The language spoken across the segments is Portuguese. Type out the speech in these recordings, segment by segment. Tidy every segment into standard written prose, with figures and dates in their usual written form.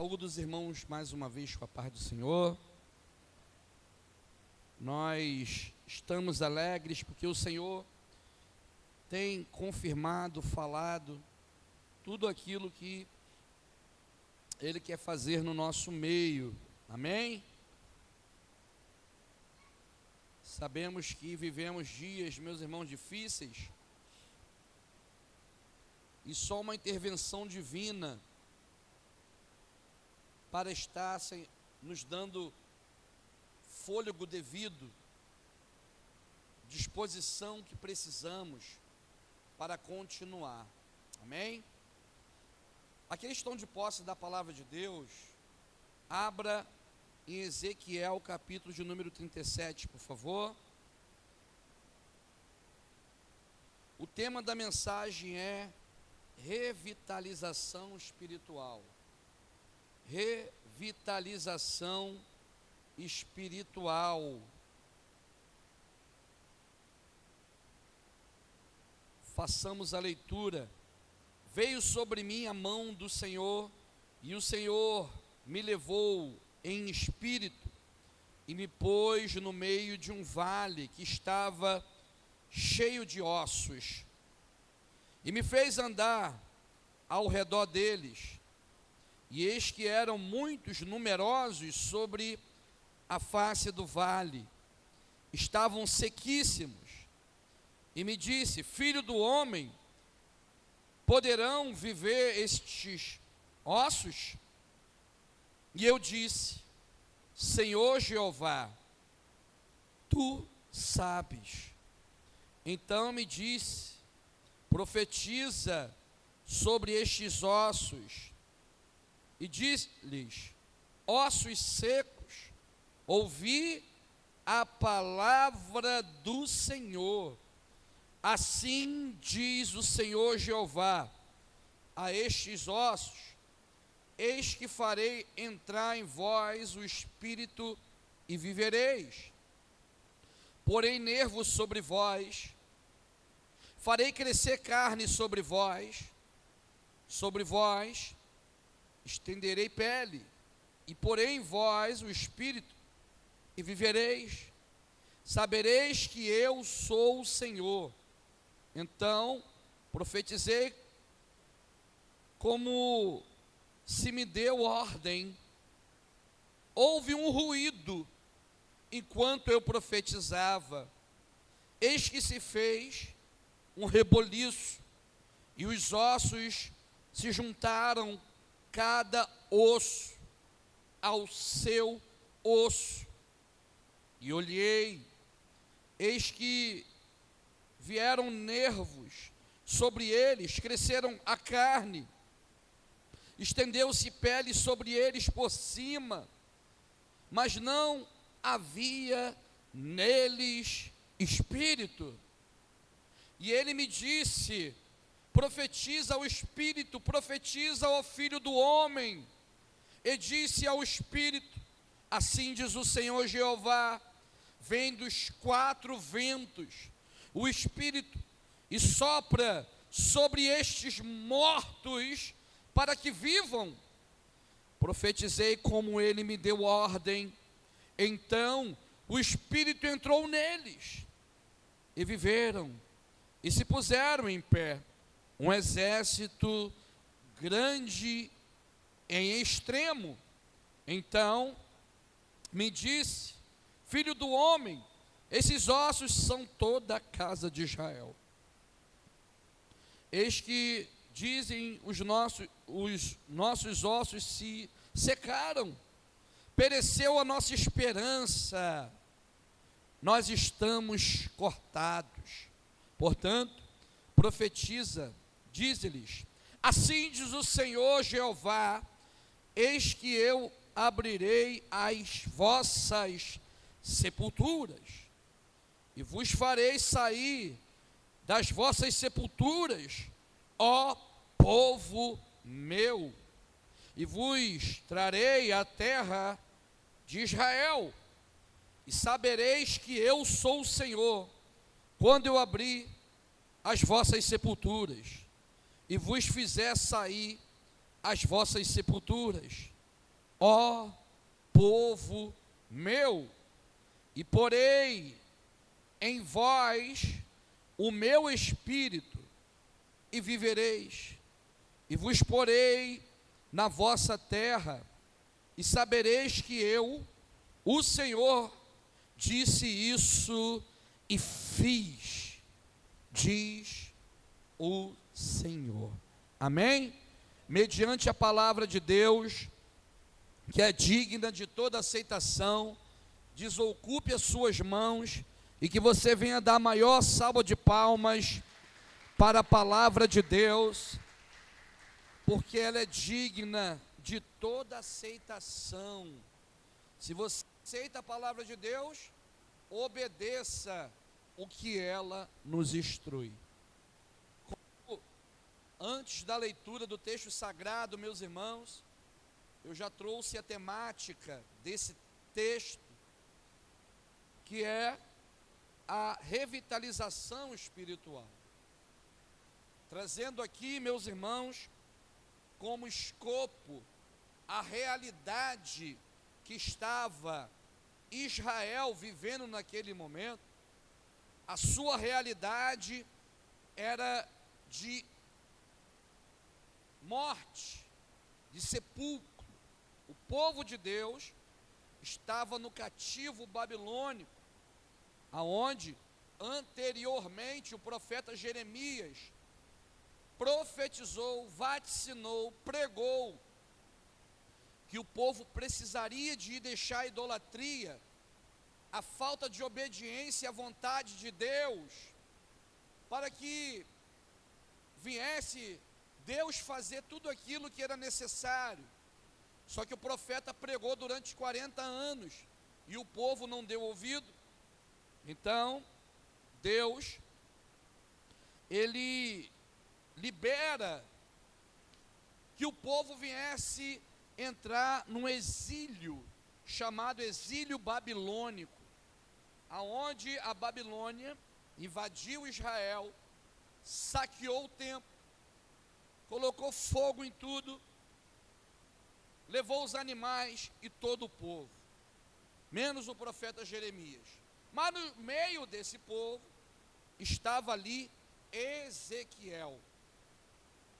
Saúdo os irmãos mais uma vez com a paz do Senhor. Nós estamos alegres porque o Senhor tem confirmado, falado tudo aquilo que Ele quer fazer no nosso meio. Amém? Sabemos que vivemos dias, meus irmãos, difíceis, e só uma intervenção divina para estar nos dando fôlego devido, disposição que precisamos para continuar. Amém? Aqueles que estão de posse da palavra de Deus, abra em Ezequiel capítulo de número 37, por favor. O tema da mensagem é revitalização espiritual. Revitalização espiritual. Façamos a leitura. Veio sobre mim a mão do Senhor, e o Senhor me levou em espírito, e me pôs no meio de um vale que estava cheio de ossos, e me fez andar ao redor deles, e eis que eram muitos numerosos sobre a face do vale, estavam sequíssimos, e me disse: filho do homem, poderão viver estes ossos? E eu disse: Senhor Jeová, tu sabes. Então me disse: profetiza sobre estes ossos, e diz-lhes: ossos secos, ouvi a palavra do Senhor. Assim diz o Senhor Jeová a estes ossos: eis que farei entrar em vós o espírito e vivereis. Porei nervos sobre vós, farei crescer carne sobre vós estenderei pele, e porei em vós o espírito e vivereis. Sabereis que eu sou o Senhor. Então profetizei como se me deu ordem. Houve um ruído enquanto eu profetizava. Eis que se fez um reboliço, e os ossos se juntaram, cada osso ao seu osso. E olhei, eis que vieram nervos sobre eles, cresceram a carne, estendeu-se pele sobre eles por cima, mas não havia neles espírito. E ele me disse: profetiza ao espírito, profetiza ao filho do homem, e disse ao espírito: assim diz o Senhor Jeová, vem dos quatro ventos o espírito, e sopra sobre estes mortos para que vivam. Profetizei como ele me deu ordem. Então o espírito entrou neles, e viveram, e se puseram em pé, um exército grande em extremo. Então me disse: filho do homem, esses ossos são toda a casa de Israel. Eis que dizem os nossos ossos se secaram, pereceu a nossa esperança, nós estamos cortados. Portanto, profetiza, diz-lhes: assim diz o Senhor Jeová, eis que eu abrirei as vossas sepulturas, e vos farei sair das vossas sepulturas, ó povo meu, e vos trarei à terra de Israel, e sabereis que eu sou o Senhor, quando eu abrir as vossas sepulturas, e vos fizer sair as vossas sepulturas. ó povo meu, e porei em vós o meu espírito, e vivereis, e vos porei na vossa terra, e sabereis que eu, o Senhor, disse isso e fiz, diz o Senhor. Amém? Mediante a palavra de Deus, que é digna de toda aceitação, desocupe as suas mãos e que você venha dar a maior salva de palmas para a palavra de Deus, porque ela é digna de toda aceitação. Se você aceita a palavra de Deus, obedeça o que ela nos instrui. Antes da leitura do texto sagrado, meus irmãos, eu já trouxe a temática desse texto, que é a revitalização espiritual. Trazendo aqui, meus irmãos, como escopo a realidade que estava Israel vivendo naquele momento. A sua realidade era de morte, de sepulcro. O povo de Deus estava no cativo babilônico, aonde anteriormente o profeta Jeremias profetizou, vaticinou, pregou que o povo precisaria de deixar a idolatria, a falta de obediência à vontade de Deus, para que viesse Deus fazer tudo aquilo que era necessário. Só que o profeta pregou durante 40 anos e o povo não deu ouvido. Então, Deus, ele libera que o povo viesse entrar num exílio, chamado exílio babilônico, aonde a Babilônia invadiu Israel, saqueou o templo, colocou fogo em tudo, levou os animais e todo o povo, menos o profeta Jeremias. Mas no meio desse povo estava ali Ezequiel.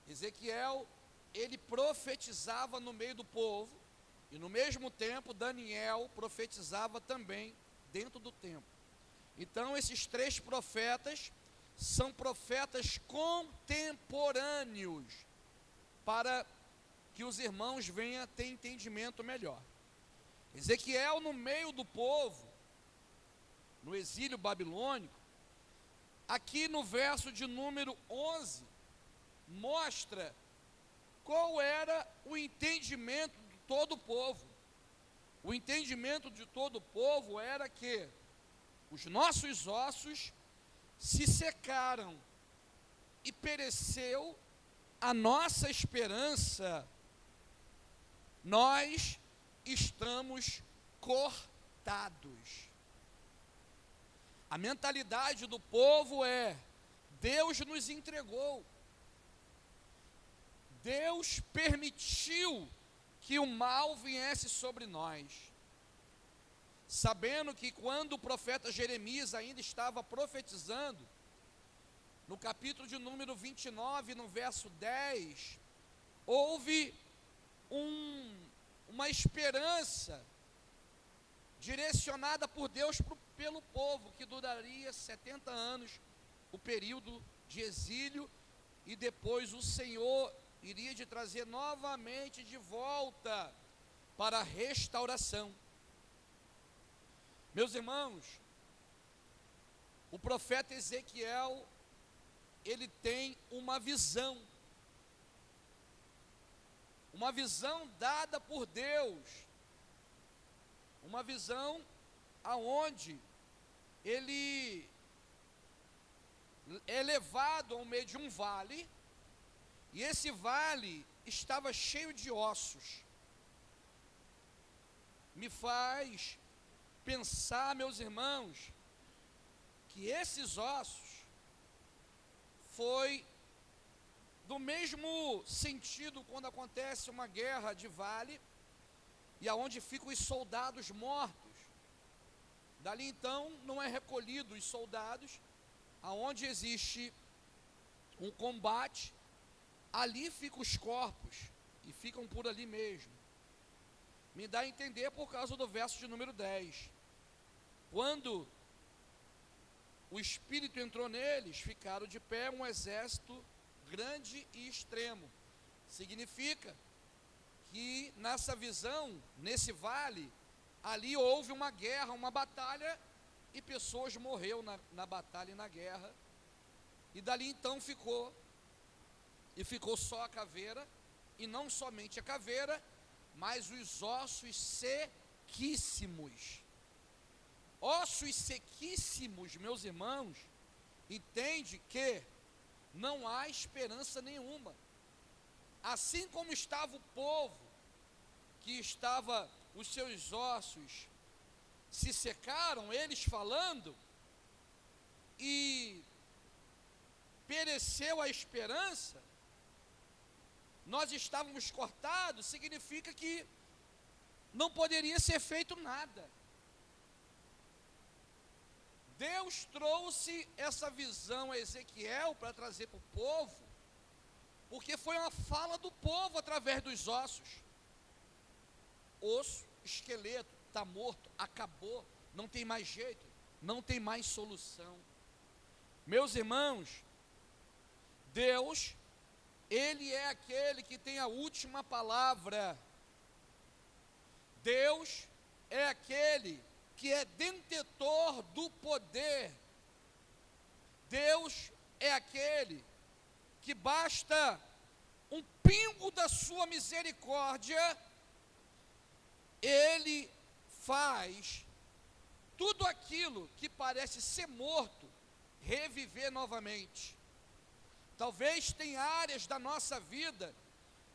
Ezequiel, ele profetizava no meio do povo, e no mesmo tempo Daniel profetizava também dentro do templo. Então esses três profetas são profetas contemporâneos, para que os irmãos venham a ter entendimento melhor. Ezequiel, no meio do povo, no exílio babilônico, aqui no verso de número 11, mostra qual era o entendimento de todo o povo. O entendimento de todo o povo era que os nossos ossos se secaram e pereceu a nossa esperança, nós estamos cortados. A mentalidade do povo é: Deus nos entregou, Deus permitiu que o mal viesse sobre nós, sabendo que quando o profeta Jeremias ainda estava profetizando, no capítulo de número 29, no verso 10, houve uma esperança direcionada por Deus pelo povo, que duraria 70 anos, o período de exílio, e depois o Senhor iria de trazer novamente de volta para a restauração. Meus irmãos, o profeta Ezequiel, ele tem uma visão dada por Deus, uma visão aonde ele é levado ao meio de um vale, e esse vale estava cheio de ossos. Me faz pensar, meus irmãos, que esses ossos foi do mesmo sentido quando acontece uma guerra de vale, e aonde ficam os soldados mortos. Dali então não é recolhido os soldados, aonde existe um combate, ali ficam os corpos, e ficam por ali mesmo. Me dá a entender por causa do verso de número 10. Quando o Espírito entrou neles, ficaram de pé um exército grande e extremo. Significa que nessa visão, nesse vale, ali houve uma guerra, uma batalha, e pessoas morreram na batalha e na guerra, e dali então ficou só a caveira, e não somente a caveira, mas os ossos sequíssimos. Ossos sequíssimos, meus irmãos, entende que não há esperança nenhuma. Assim como estava o povo, que estava, os seus ossos se secaram, eles falando, e pereceu a esperança, nós estávamos cortados, significa que não poderia ser feito nada. Deus trouxe essa visão a Ezequiel para trazer para o povo, porque foi uma fala do povo através dos ossos. Osso, esqueleto, está morto, acabou, não tem mais jeito, não tem mais solução. Meus irmãos, Deus, Ele é aquele que tem a última palavra. Deus é aquele que é detentor do poder. Deus é aquele que basta um pingo da sua misericórdia, Ele faz tudo aquilo que parece ser morto, reviver novamente. Talvez tenha áreas da nossa vida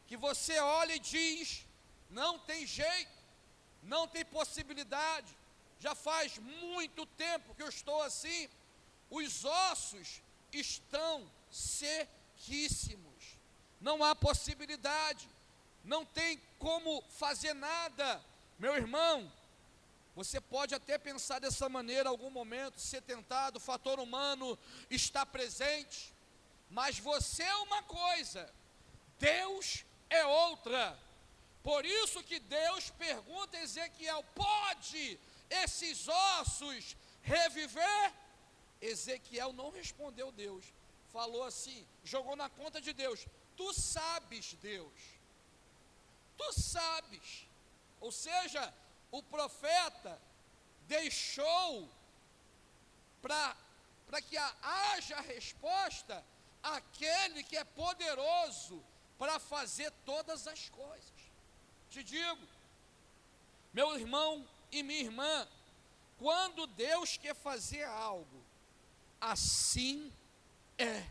que você olha e diz, não tem jeito, não tem possibilidade, já faz muito tempo que eu estou assim, os ossos estão sequíssimos, não há possibilidade, não tem como fazer nada. Meu irmão, você pode até pensar dessa maneira em algum momento, ser tentado, o fator humano está presente, mas você é uma coisa, Deus é outra. Por isso que Deus pergunta a Ezequiel, pode esses ossos reviver? Ezequiel não respondeu Deus, falou assim, jogou na conta de Deus, tu sabes, Deus, tu sabes. Ou seja, o profeta deixou para que haja resposta àquele que é poderoso para fazer todas as coisas. Te digo, meu irmão e minha irmã, quando Deus quer fazer algo, assim é.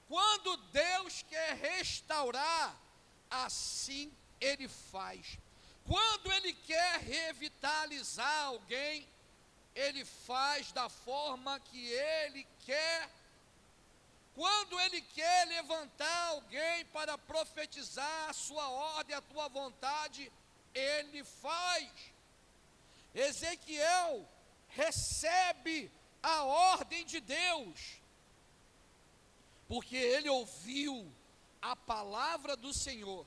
Quando Deus quer restaurar, assim Ele faz. Quando Ele quer revitalizar alguém, Ele faz da forma que Ele quer. Quando Ele quer levantar alguém para profetizar a sua ordem, a tua vontade, Ele faz. Ezequiel recebe a ordem de Deus, porque ele ouviu a palavra do Senhor,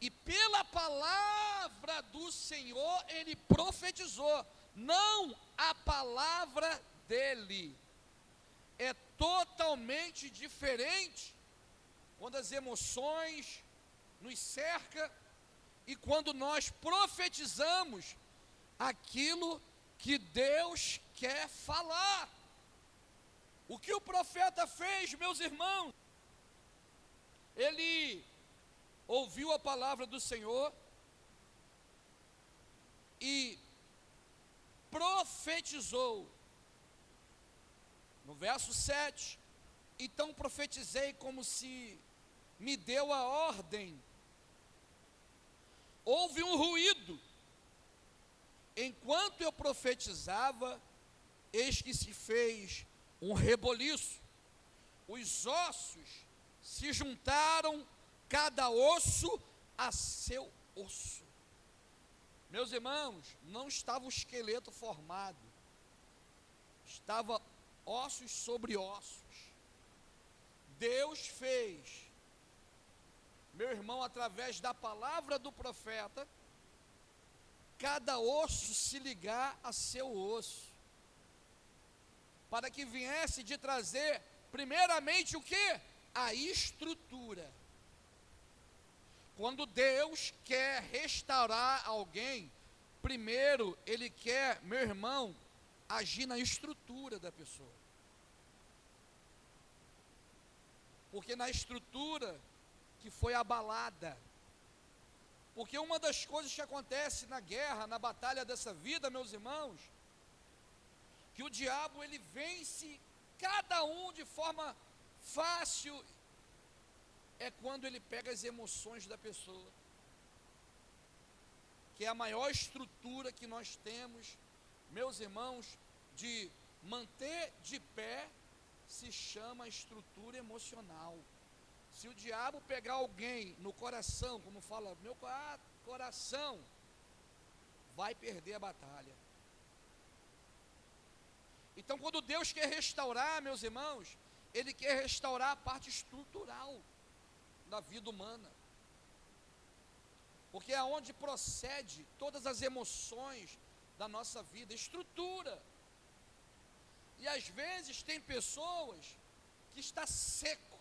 e pela palavra do Senhor ele profetizou, não a palavra dele. É totalmente diferente quando as emoções nos cercam e quando nós profetizamos aquilo que Deus quer falar. O que o profeta fez, meus irmãos? Ele ouviu a palavra do Senhor e profetizou. No verso 7, então profetizei como se me deu a ordem. Houve um ruído. Enquanto eu profetizava, eis que se fez um reboliço. Os ossos se juntaram, cada osso a seu osso. Meus irmãos, não estava o esqueleto formado, estava ossos sobre ossos. Deus fez, meu irmão, através da palavra do profeta, cada osso se ligar a seu osso, para que viesse de trazer, primeiramente, o que? A estrutura. Quando Deus quer restaurar alguém, primeiro Ele quer, meu irmão, agir na estrutura da pessoa. Porque na estrutura que foi abalada. Porque uma das coisas que acontece na guerra, na batalha dessa vida, meus irmãos, que o diabo ele vence cada um de forma fácil, é quando ele pega as emoções da pessoa, que é a maior estrutura que nós temos, meus irmãos, de manter de pé, se chama estrutura emocional. Se o diabo pegar alguém no coração, como fala, meu coração, vai perder a batalha. Então, quando Deus quer restaurar, meus irmãos, Ele quer restaurar a parte estrutural da vida humana, porque é onde procede todas as emoções da nossa vida, estrutura. E às vezes tem pessoas que está seco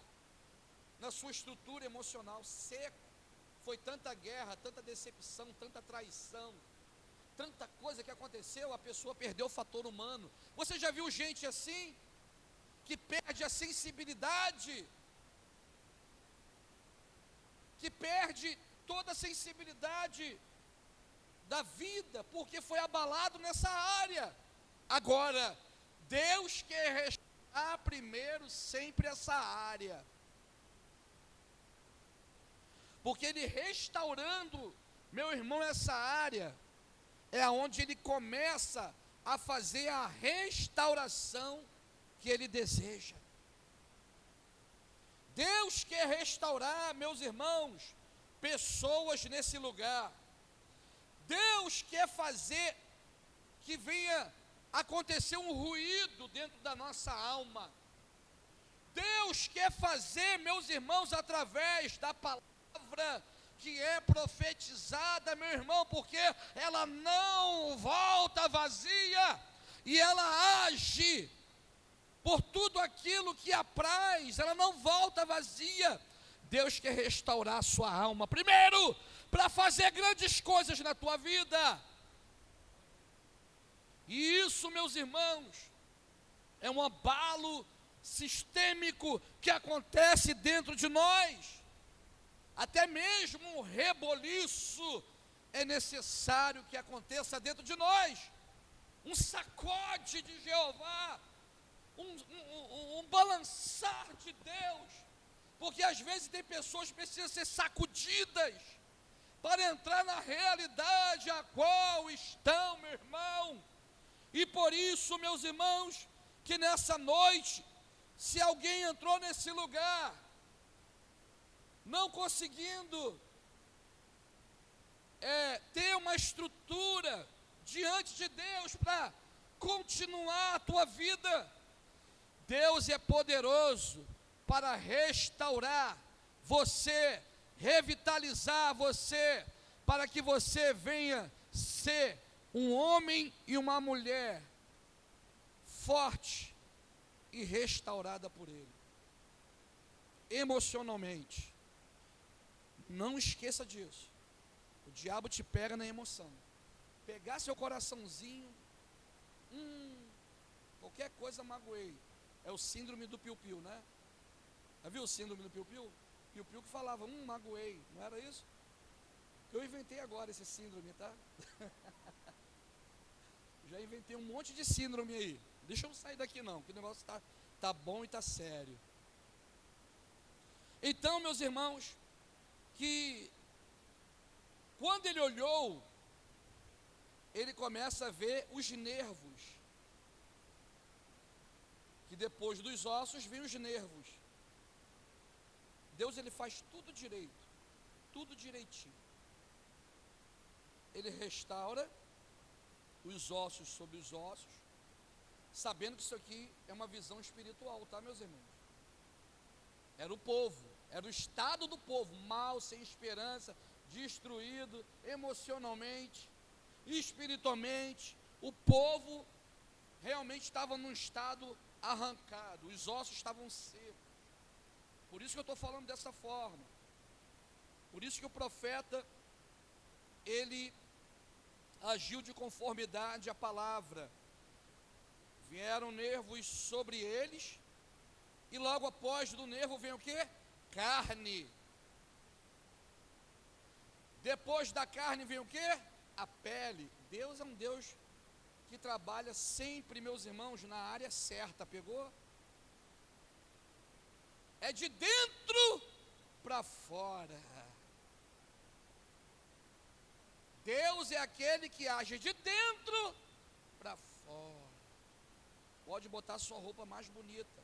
na sua estrutura emocional, seco. Foi tanta guerra, tanta decepção, tanta traição, tanta coisa que aconteceu, a pessoa perdeu o fator humano. Você já viu gente assim, que perde a sensibilidade, que perde toda a sensibilidade da vida, porque foi abalado nessa área. Agora, Deus quer restaurar primeiro sempre essa área, porque Ele restaurando, meu irmão, essa área, é onde Ele começa a fazer a restauração que Ele deseja. Deus quer restaurar, meus irmãos, pessoas nesse lugar. Deus quer fazer que venha acontecer um ruído dentro da nossa alma. Deus quer fazer, meus irmãos, através da palavra que é profetizada, meu irmão, porque ela não volta vazia, e ela age por tudo aquilo que apraz, ela não volta vazia. Deus quer restaurar a sua alma, primeiro, para fazer grandes coisas na tua vida. E isso, meus irmãos, é um abalo sistêmico que acontece dentro de nós. Até mesmo um reboliço é necessário que aconteça dentro de nós. Um sacode de Jeová, um balançar de Deus, porque às vezes tem pessoas que precisam ser sacudidas para entrar na realidade a qual estão, meu irmão. E por isso, meus irmãos, que nessa noite, se alguém entrou nesse lugar, não conseguindo ter uma estrutura diante de Deus para continuar a tua vida, Deus é poderoso para restaurar você, revitalizar você, para que você venha ser um homem e uma mulher forte e restaurada por Ele, emocionalmente. Não esqueça disso. O diabo te pega na emoção. Pegar seu coraçãozinho, qualquer coisa magoei. É o síndrome do piu-piu, né? Já viu o síndrome do piu-piu? Piu-piu que falava, magoei, não era isso? Eu inventei agora esse síndrome, tá? Já inventei um monte de síndrome aí. Deixa eu sair daqui não, que o negócio tá bom e tá sério. Então, meus irmãos, que quando ele olhou, ele começa a ver os nervos, que depois dos ossos vem os nervos. Deus, ele faz tudo direito, tudo direitinho. ele restaura os ossos sobre os ossos, sabendo que isso aqui é uma visão espiritual, tá, meus irmãos? Era o povo, era o estado do povo, mal, sem esperança, destruído emocionalmente, espiritualmente. O povo realmente estava num estado arrancado, os ossos estavam secos. Por isso que eu estou falando dessa forma. Por isso que o profeta, ele agiu de conformidade à palavra. Vieram nervos sobre eles, e logo após do nervo vem o quê? Carne. Depois da carne vem o quê? A pele. Deus é um Deus que trabalha sempre, meus irmãos, na área certa, pegou? É de dentro para fora. Deus é aquele que age de dentro para fora. Pode botar sua roupa mais bonita,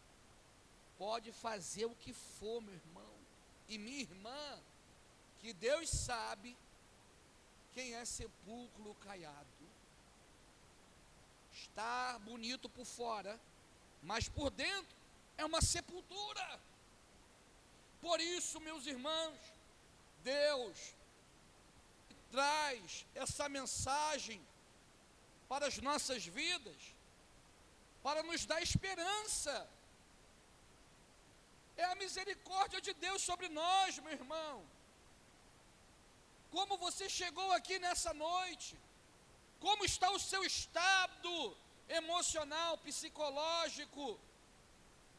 pode fazer o que for, meu irmão e minha irmã, que Deus sabe quem é sepulcro caiado. Está bonito por fora, mas por dentro é uma sepultura. Por isso, meus irmãos, Deus traz essa mensagem para as nossas vidas, para nos dar esperança. É a misericórdia de Deus sobre nós, meu irmão. Como você chegou aqui nessa noite? Como está o seu estado emocional, psicológico?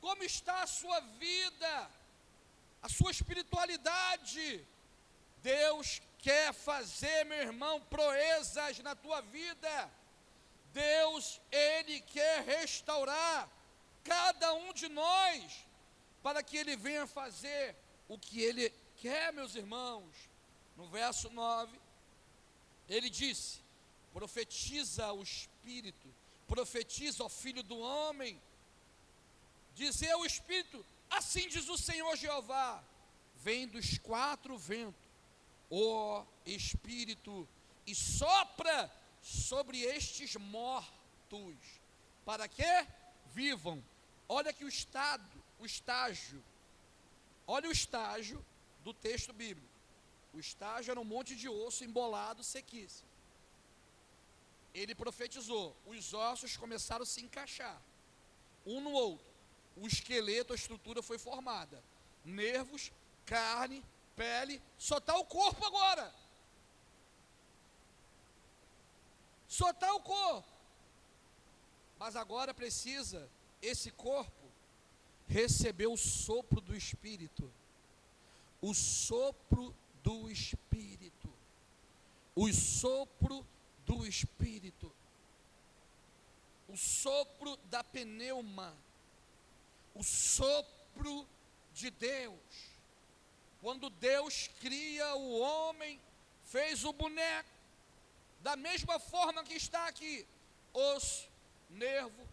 Como está a sua vida, a sua espiritualidade? Deus quer fazer, meu irmão, proezas na tua vida. Deus, Ele quer restaurar cada um de nós, para que Ele venha fazer o que Ele quer, meus irmãos. No verso 9, Ele disse: profetiza o Espírito, profetiza ao Filho do Homem, dizer ao Espírito, assim diz o Senhor Jeová, vem dos quatro ventos, ó Espírito, e sopra sobre estes mortos, para que vivam. Olha aqui o estágio, olha o estágio do texto bíblico. O estágio era um monte de osso embolado, sequíssimo. Ele profetizou, os ossos começaram a se encaixar, um no outro, o esqueleto, a estrutura foi formada, nervos, carne, pele, só está o corpo agora, só está o corpo, mas agora precisa esse corpo receber o sopro do Espírito, o sopro do Espírito, o sopro do Espírito, o sopro da pneuma, o sopro de Deus. Quando Deus cria o homem, fez o boneco, da mesma forma que está aqui, osso, nervo,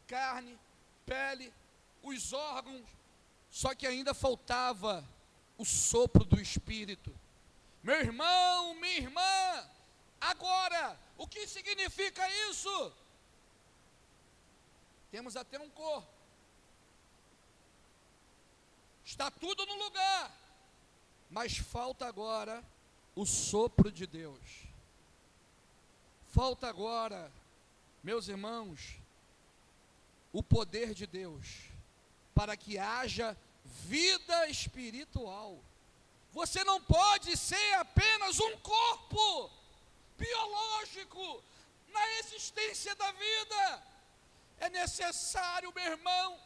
carne, pele, os órgãos, só que ainda faltava o sopro do Espírito. Meu irmão, minha irmã, agora, o que significa isso? Temos até um corpo, está tudo no lugar, mas falta agora o sopro de Deus. Falta agora, meus irmãos, o poder de Deus, para que haja vida espiritual. Você não pode ser apenas um corpo biológico na existência da vida. É necessário, meu irmão,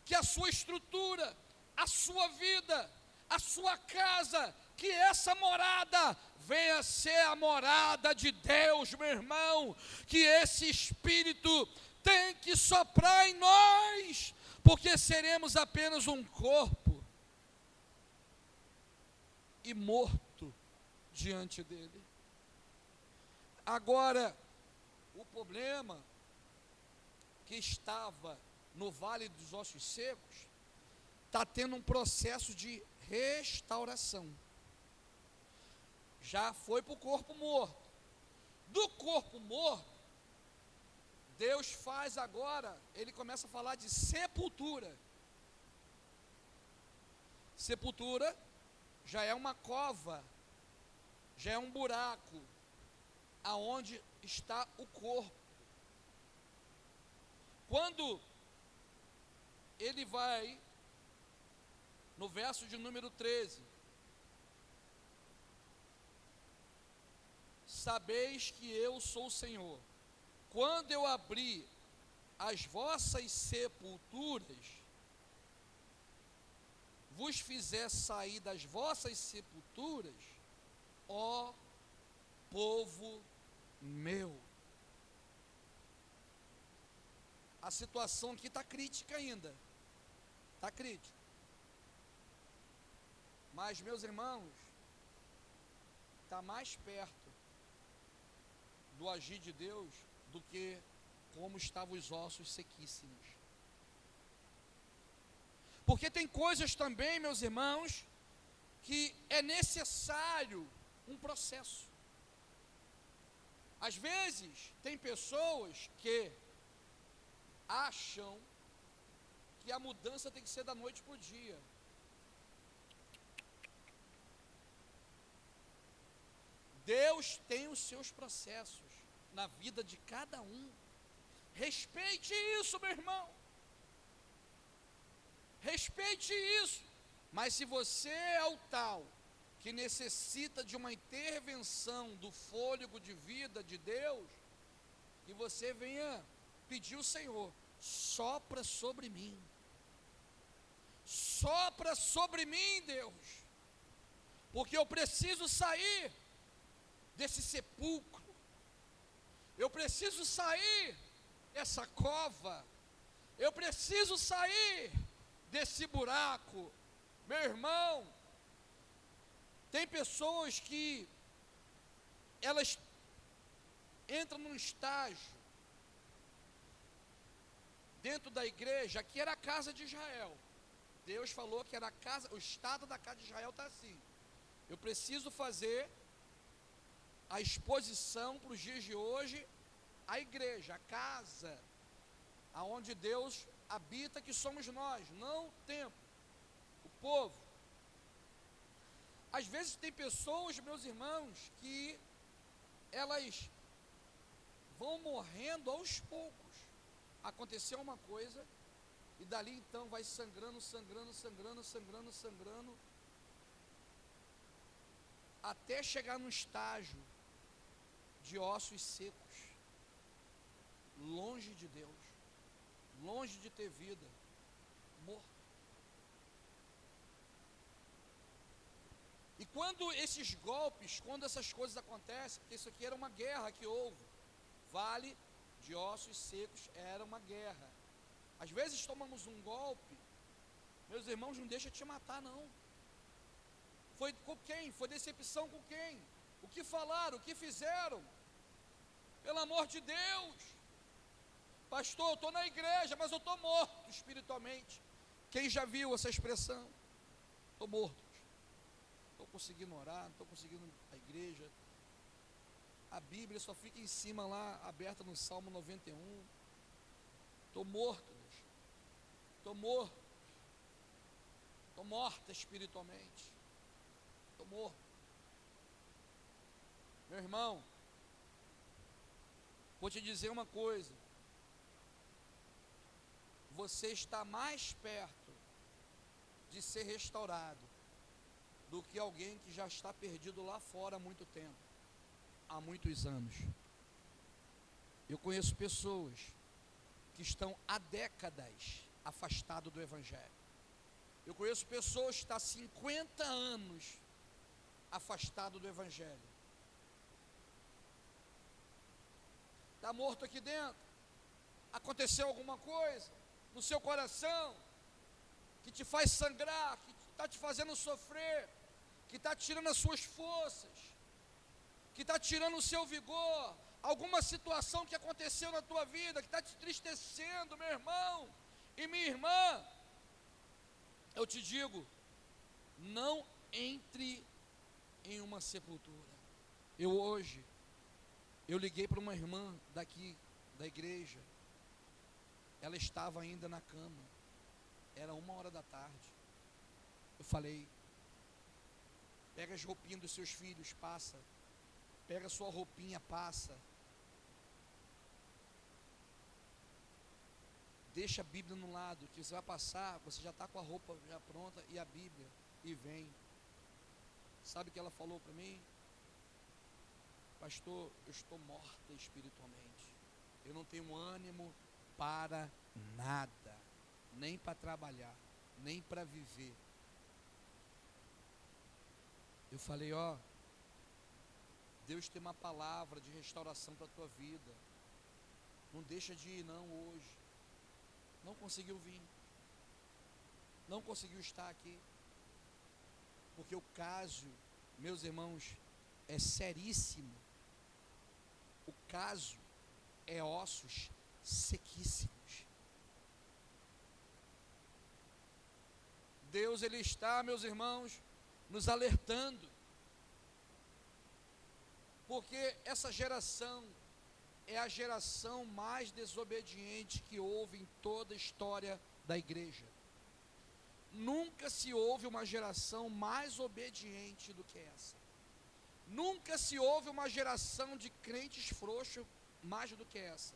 que a sua estrutura, a sua vida, a sua casa, que essa morada venha ser a morada de Deus, meu irmão, que esse Espírito tem que soprar em nós, porque seremos apenas um corpo e morto diante dele. Agora, o problema que estava no Vale dos Ossos Secos, está tendo um processo de restauração. Já foi para o corpo morto, Do corpo morto, Deus faz agora, ele começa a falar de sepultura. Sepultura já é uma cova, já é um buraco, aonde está o corpo. Quando ele vai, no verso de número 13, sabeis que eu sou o Senhor, quando eu abrir as vossas sepulturas, vos fizer sair das vossas sepulturas, ó povo meu. A situação aqui está crítica ainda, está crítica. Mas, meus irmãos, está mais perto do agir de Deus do que como estavam os ossos sequíssimos. Porque tem coisas também, meus irmãos, que é necessário um processo. Às vezes, tem pessoas que acham que a mudança tem que ser da noite para o dia. Deus tem os seus processos na vida de cada um. Respeite isso, meu irmão. Respeite isso. Mas se você é o tal que necessita de uma intervenção do fôlego de vida de Deus, que você venha pedir ao Senhor: sopra sobre mim. Sopra sobre mim, Deus. Porque eu preciso sair desse sepulcro. Eu preciso sair dessa cova. Eu preciso sair desse buraco. Meu irmão, tem pessoas que elas entram num estágio dentro da igreja, que era a casa de Israel. Deus falou que era a casa, o estado da casa de Israel está assim. Eu preciso fazer a exposição para os dias de hoje, a igreja, a casa, aonde Deus habita, que somos nós, não o templo, o povo. Às vezes tem pessoas, meus irmãos, que elas vão morrendo aos poucos. Aconteceu uma coisa, e dali então vai sangrando, até chegar no estágio de ossos secos, longe de Deus, longe de ter vida, morto. E quando esses golpes, quando essas coisas acontecem, porque isso aqui era uma guerra que houve, Vale de Ossos Secos era uma guerra. Às vezes tomamos um golpe, meus irmãos, não deixa te matar não. Foi com quem? Foi decepção com quem? O que falaram? O que fizeram? Pelo amor de Deus, pastor, eu estou na igreja, mas eu estou morto espiritualmente. Quem já viu essa expressão? Estou morto, estou conseguindo orar, não estou conseguindo ir à igreja. A Bíblia só fica em cima lá, aberta no Salmo 91. Estou morto, Deus. Estou morto. Estou morta espiritualmente. Estou morto. Meu irmão, vou te dizer uma coisa. Você está mais perto de ser restaurado do que alguém que já está perdido lá fora há muito tempo, há muitos anos. Eu conheço pessoas que estão há décadas afastadas do Evangelho. Eu conheço pessoas que estão há 50 anos afastadas do Evangelho. Está morto aqui dentro? Aconteceu alguma coisa no seu coração que te faz sangrar, que está te fazendo sofrer, que está tirando as suas forças, que está tirando o seu vigor, alguma situação que aconteceu na tua vida, que está te entristecendo, meu irmão e minha irmã, eu te digo, não entre em uma sepultura. Eu hoje Eu liguei para uma irmã daqui, da igreja. Ela estava ainda na cama. Era 1h da tarde. Eu falei: pega as roupinhas dos seus filhos, passa. Pega a sua roupinha, passa. Deixa a Bíblia no lado, que você vai passar, você já está com a roupa já pronta e a Bíblia, e vem. Sabe o que ela falou para mim? Pastor, eu estou morta espiritualmente. Eu não tenho ânimo para nada, nem para trabalhar, nem para viver. Eu falei: ó, Deus tem uma palavra de restauração para a tua vida. Não deixa de ir não hoje. Não conseguiu vir. Não conseguiu estar aqui. Porque o caso, meus irmãos, é seríssimo. O caso é ossos sequíssimos. Deus, Ele está, meus irmãos, nos alertando. Porque essa geração é a geração mais desobediente que houve em toda a história da igreja. Nunca se houve uma geração mais obediente do que essa. Nunca se houve uma geração de crentes frouxos mais do que essa.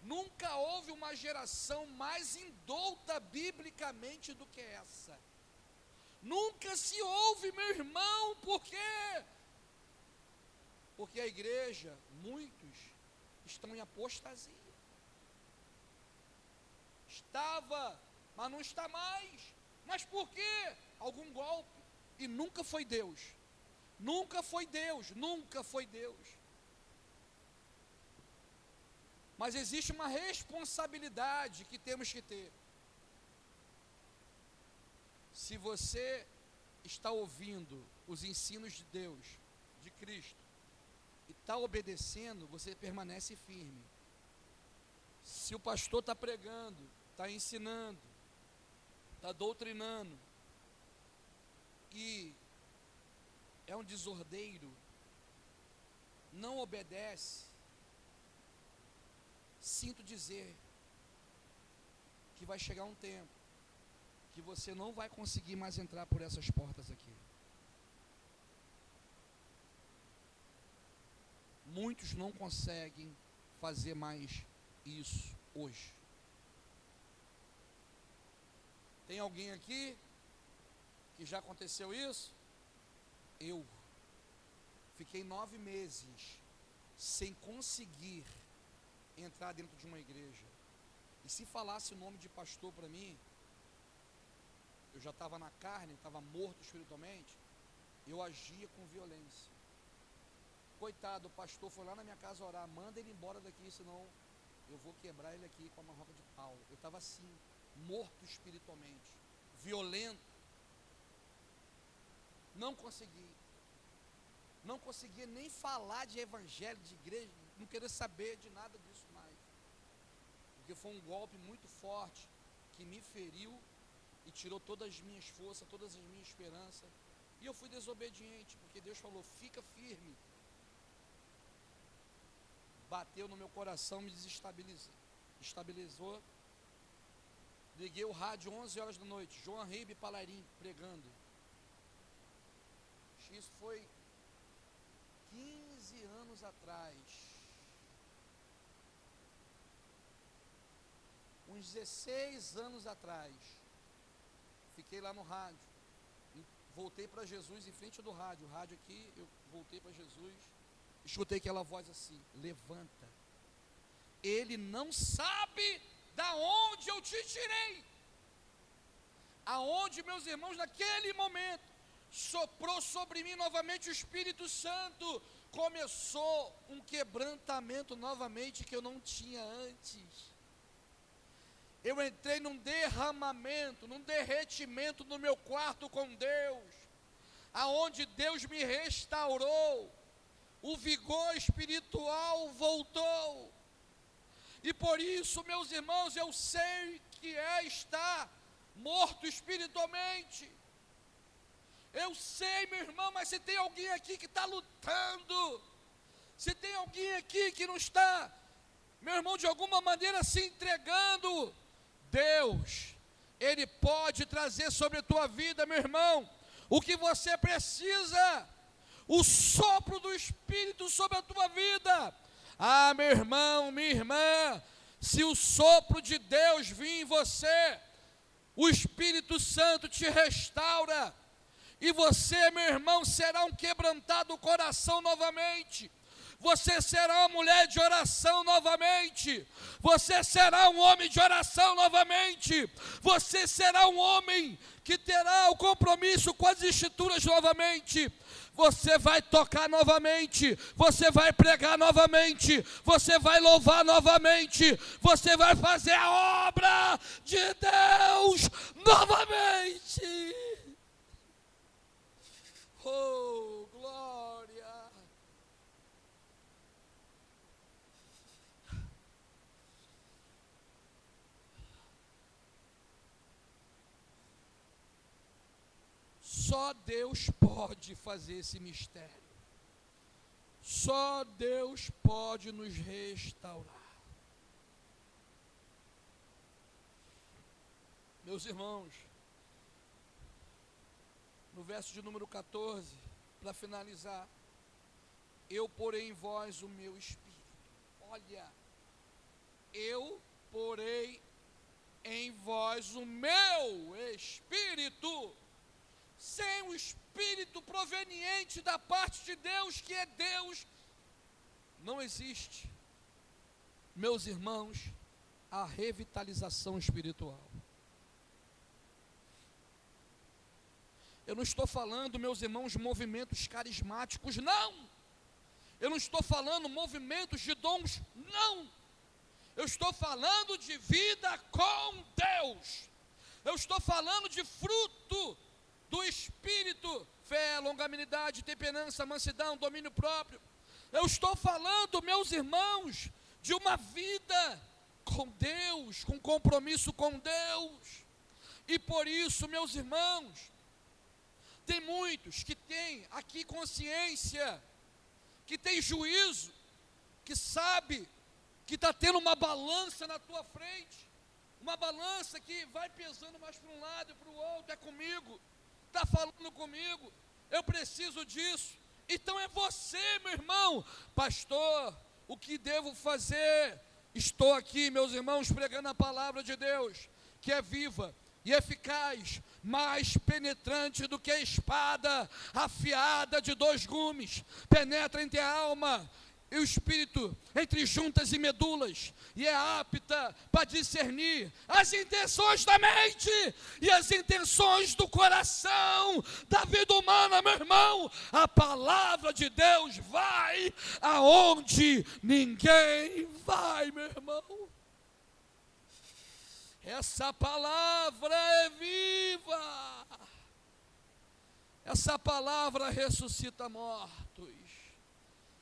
Nunca houve uma geração mais indouta biblicamente do que essa. Nunca se houve, meu irmão, por quê? Porque a igreja, muitos estão em apostasia. Estava, mas não está mais. Mas por quê? Algum golpe. E nunca foi Deus. Nunca foi Deus. Nunca foi Deus. Mas existe uma responsabilidade que temos que ter. Se você está ouvindo os ensinos de Deus, de Cristo, e está obedecendo, você permanece firme. Se o pastor está pregando, está ensinando, está doutrinando, e é um desordeiro, não obedece, sinto dizer que vai chegar um tempo que você não vai conseguir mais entrar por essas portas aqui. Muitos não conseguem fazer mais isso hoje. Tem alguém aqui que já aconteceu isso? Eu fiquei 9 meses sem conseguir entrar dentro de uma igreja. E se falasse o nome de pastor para mim, eu já estava na carne, estava morto espiritualmente, eu agia com violência. Coitado, o pastor foi lá na minha casa orar: manda ele embora daqui, senão eu vou quebrar ele aqui com uma roca de pau. Eu estava assim, morto espiritualmente, violento. Não conseguia nem falar de evangelho, de igreja, não queria saber de nada disso mais. Porque foi um golpe muito forte que me feriu e tirou todas as minhas forças, todas as minhas esperanças. E eu fui desobediente, porque Deus falou: fica firme. Bateu no meu coração, me desestabilizou. Liguei o rádio 11 horas da noite, João Ribe Palarim pregando. Isso foi 15 anos atrás. Uns 16 anos atrás. Fiquei lá no rádio. Voltei para Jesus em frente do rádio. O rádio aqui, eu voltei para Jesus. Escutei aquela voz assim: levanta. Ele não sabe da onde eu te tirei. Aonde, meus irmãos, naquele momento soprou sobre mim novamente o Espírito Santo. Começou um quebrantamento novamente que eu não tinha antes. Eu entrei num derramamento, num derretimento no meu quarto com Deus, aonde Deus me restaurou. O vigor espiritual voltou. E por isso, meus irmãos, eu sei que é estar morto espiritualmente. Eu sei, meu irmão, mas se tem alguém aqui que está lutando, Se tem alguém aqui que não está, meu irmão, de alguma maneira se entregando, Deus, Ele pode trazer sobre a tua vida, meu irmão, o que você precisa, o sopro do Espírito sobre a tua vida. Ah, meu irmão, minha irmã, se o sopro de Deus vir em você, o Espírito Santo te restaura, e você, meu irmão, será um quebrantado coração novamente. Você será uma mulher de oração novamente. Você será um homem de oração novamente. Você será um homem que terá o compromisso com as Escrituras novamente. Você vai tocar novamente. Você vai pregar novamente. Você vai louvar novamente. Você vai fazer a obra de Deus novamente. Oh, glória! Só Deus pode fazer esse mistério. Só Deus pode nos restaurar. Meus irmãos, no verso de número 14, para finalizar, eu porei em vós o meu espírito. Olha, eu porei em vós o meu espírito. Sem o Espírito proveniente da parte de Deus, que é Deus, não existe, meus irmãos, a revitalização espiritual. Eu não estou falando, meus irmãos, movimentos carismáticos, não. Eu não estou falando movimentos de dons, não. Eu estou falando de vida com Deus. Eu estou falando de fruto do Espírito, fé, longanimidade, temperança, mansidão, domínio próprio. Eu estou falando, meus irmãos, de uma vida com Deus, com compromisso com Deus. E por isso, meus irmãos, tem muitos que têm aqui consciência, que tem juízo, que sabe que está tendo uma balança na tua frente, uma balança que vai pesando mais para um lado e para o outro. É comigo, está falando comigo, eu preciso disso. Então é você, meu irmão, pastor, o que devo fazer? Estou aqui, meus irmãos, pregando a palavra de Deus, que é viva e eficaz, mais penetrante do que a espada afiada de 2 gumes, penetra entre a alma e o espírito, entre juntas e medulas, e é apta para discernir as intenções da mente e as intenções do coração, da vida humana, meu irmão. A palavra de Deus vai aonde ninguém vai, meu irmão. Essa palavra é viva, essa palavra ressuscita mortos.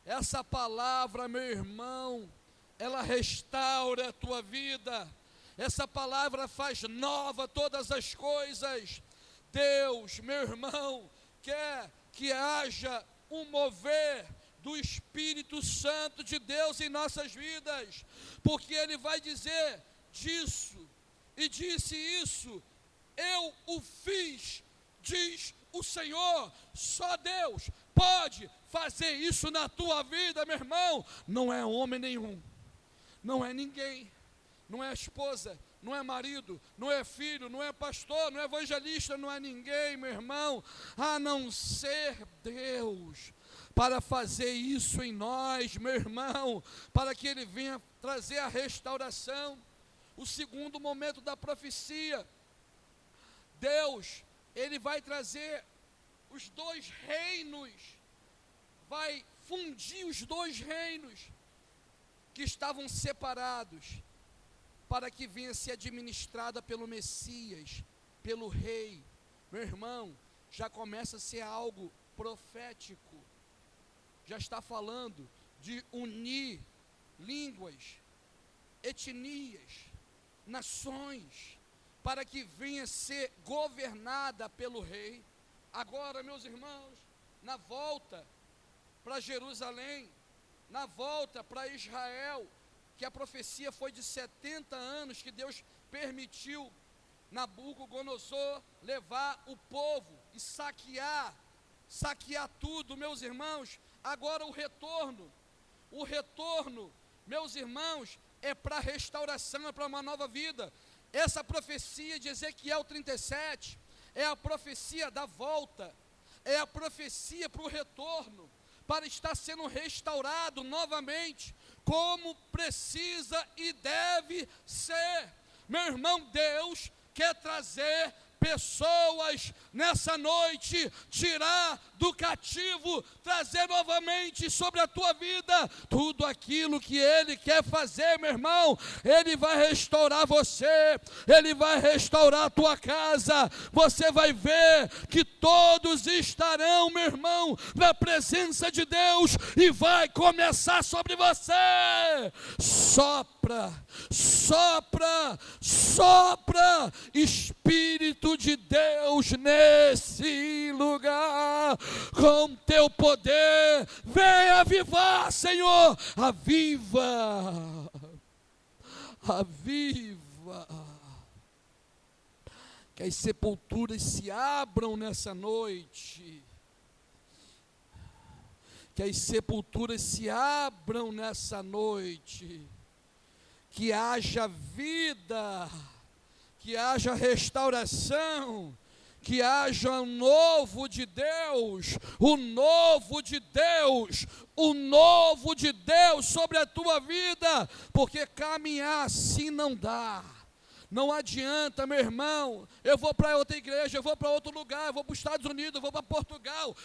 Essa palavra, meu irmão, ela restaura a tua vida. Essa palavra faz nova todas as coisas. Deus, meu irmão, quer que haja um mover do Espírito Santo de Deus em nossas vidas, porque Ele vai dizer disso e disse isso, eu o fiz, diz o Senhor. Só Deus pode fazer isso na tua vida, meu irmão. Não é homem nenhum, não é ninguém, não é esposa, não é marido, não é filho, não é pastor, não é evangelista, não é ninguém, meu irmão, a não ser Deus, para fazer isso em nós, meu irmão, para que Ele venha trazer a restauração. O segundo momento da profecia, Deus, Ele vai trazer os 2 reinos, vai fundir os 2 reinos que estavam separados, para que venha ser administrada pelo Messias, pelo Rei. Meu irmão, já começa a ser algo profético, já está falando de unir línguas, etnias, nações, para que venha ser governada pelo Rei. Agora, meus irmãos, na volta para Jerusalém, na volta para Israel, que a profecia foi de 70 anos, que Deus permitiu Nabucodonosor levar o povo e saquear tudo, meus irmãos. Agora o retorno, meus irmãos, é para restauração, é para uma nova vida. Essa profecia de Ezequiel 37 é a profecia da volta, é a profecia para o retorno, para estar sendo restaurado novamente, como precisa e deve ser. Meu irmão, Deus quer trazer pessoas nessa noite, tirar do cativo, trazer novamente sobre a tua vida tudo aquilo que Ele quer fazer, meu irmão. Ele vai restaurar você, Ele vai restaurar a tua casa. Você vai ver que todos estarão, meu irmão, na presença de Deus, e vai começar sobre você. Sopra, sopra, sopra, Espírito de Deus nesse lugar, com teu poder, vem avivar, Senhor, aviva, aviva, que as sepulturas se abram nessa noite, que as sepulturas se abram nessa noite, que haja vida, que haja restauração, que haja um novo de Deus, o novo de Deus, o novo de Deus sobre a tua vida, porque caminhar assim não dá. Não adianta, meu irmão, eu vou para outra igreja, eu vou para outro lugar, eu vou para os Estados Unidos, eu vou para Portugal,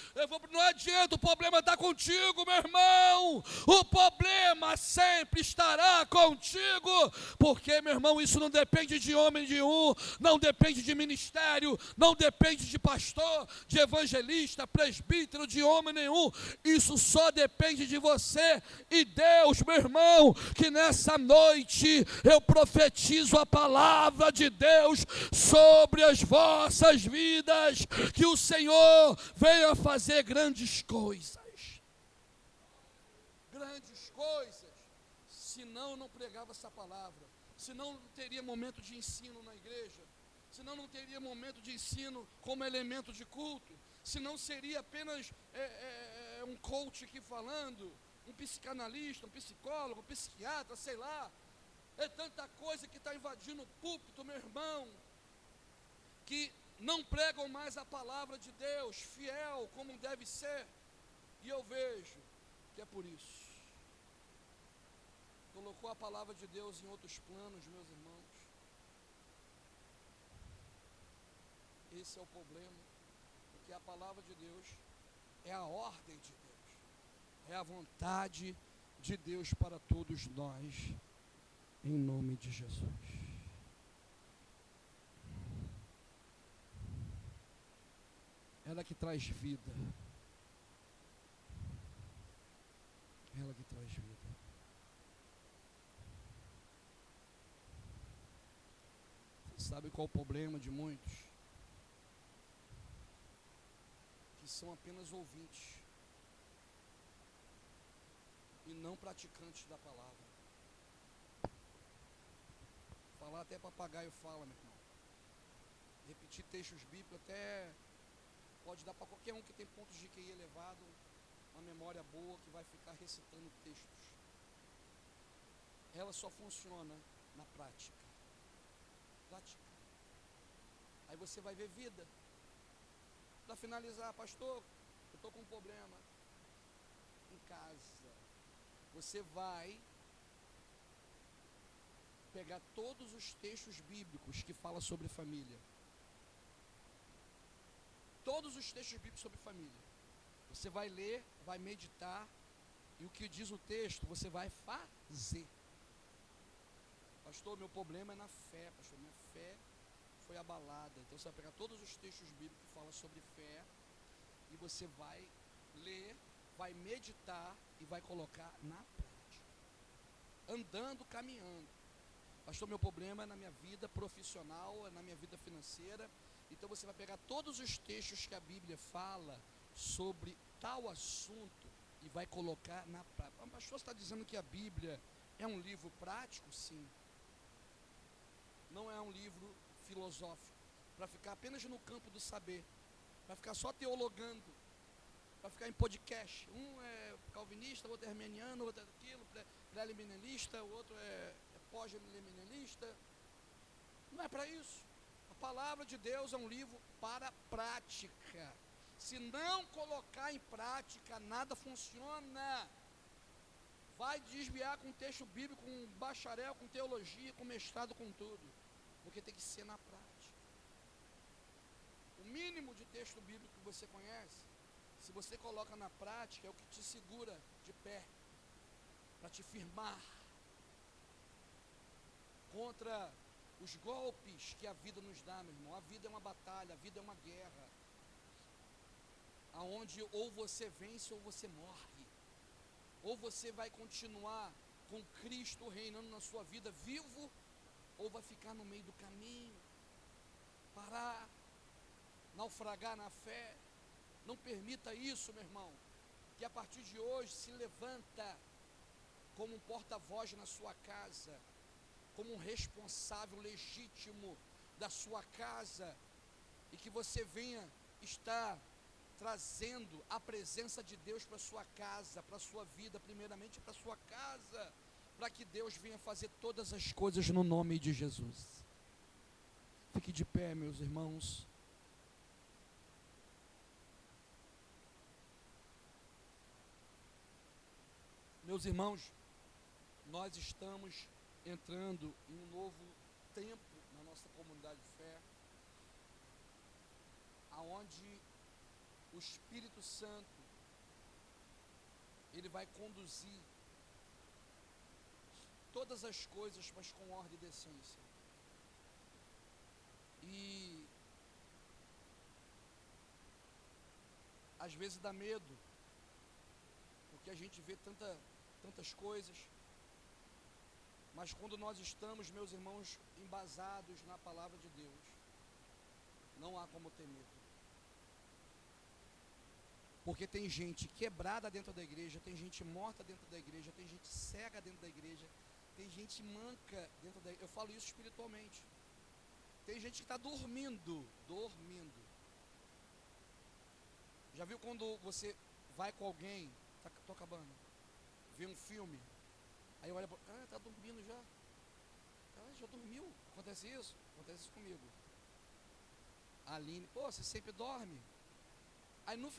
não adianta, o problema está contigo, meu irmão, o problema sempre estará contigo, porque, meu irmão, isso não depende de homem nenhum, não depende de ministério, não depende de pastor, de evangelista, presbítero, de homem nenhum, isso só depende de você e Deus, meu irmão, que nessa noite eu profetizo a palavra de Deus sobre as vossas vidas, que o Senhor venha fazer grandes coisas, senão eu não pregava essa palavra, senão não teria momento de ensino na igreja, senão não teria momento de ensino como elemento de culto, senão seria apenas um coach aqui falando, um psicanalista, um psicólogo, um psiquiatra, sei lá. É tanta coisa que está invadindo o púlpito, meu irmão, que não pregam mais a palavra de Deus, fiel como deve ser, e eu vejo que é por isso. Colocou a palavra de Deus em outros planos, meus irmãos. Esse é o problema, porque a palavra de Deus é a ordem de Deus, é a vontade de Deus para todos nós. Em nome de Jesus. Ela que traz vida. Ela que traz vida. Você sabe qual o problema de muitos? Que são apenas ouvintes e não praticantes da palavra. Falar até papagaio fala, meu irmão. Repetir textos bíblicos até pode dar para qualquer um que tem pontos de QI elevado, uma memória boa, que vai ficar recitando textos. Ela só funciona na prática. Aí você vai ver vida. Para finalizar, pastor, eu estou com um problema em casa. Você vai pegar todos os textos bíblicos que falam sobre família. Todos os textos bíblicos sobre família. Você vai ler, vai meditar, e o que diz o texto, você vai fazer. Pastor, meu problema é na fé, pastor, minha fé foi abalada. Então você vai pegar todos os textos bíblicos que falam sobre fé, e você vai ler, vai meditar, e vai colocar na prática. Andando, caminhando. Pastor, meu problema é na minha vida profissional, é na minha vida financeira. Então você vai pegar todos os textos que a Bíblia fala sobre tal assunto e vai colocar na prática. O pastor está dizendo que a Bíblia é um livro prático? Sim. Não é um livro filosófico, para ficar apenas no campo do saber, para ficar só teologando, para ficar em podcast. Um é calvinista, o outro é armeniano, o outro é aquilo, pré-milenialista, o outro é pós-milenialista. Não é para isso. A palavra de Deus é um livro para a prática. Se não colocar em prática, nada funciona. Vai desviar com texto bíblico, com bacharel, com teologia, com mestrado, com tudo. Porque tem que ser na prática. O mínimo de texto bíblico que você conhece, se você coloca na prática, é o que te segura de pé, para te firmar contra os golpes que a vida nos dá, meu irmão. A vida é uma batalha, a vida é uma guerra, aonde ou você vence ou você morre, ou você vai continuar com Cristo reinando na sua vida vivo, ou vai ficar no meio do caminho, parar, naufragar na fé. Não permita isso, meu irmão, que a partir de hoje se levanta como um porta-voz na sua casa, como um responsável legítimo da sua casa, e que você venha estar trazendo a presença de Deus para a sua casa, para a sua vida, primeiramente para a sua casa, para que Deus venha fazer todas as coisas no nome de Jesus. Fique de pé, meus irmãos. Meus irmãos, nós estamos entrando em um novo tempo na nossa comunidade de fé, aonde o Espírito Santo, ele vai conduzir todas as coisas, mas com ordem e decência. E às vezes dá medo, porque a gente vê tantas coisas, mas quando nós estamos, meus irmãos, embasados na palavra de Deus, não há como ter medo. Porque tem gente quebrada dentro da igreja, tem gente morta dentro da igreja, tem gente cega dentro da igreja, tem gente manca dentro da igreja. Eu falo isso espiritualmente. Tem gente que está dormindo. Já viu quando você vai com alguém, tô acabando, vê um filme, aí olha, está dormindo já. Já dormiu. Acontece isso? Acontece isso comigo. A Aline, você sempre dorme. Aí no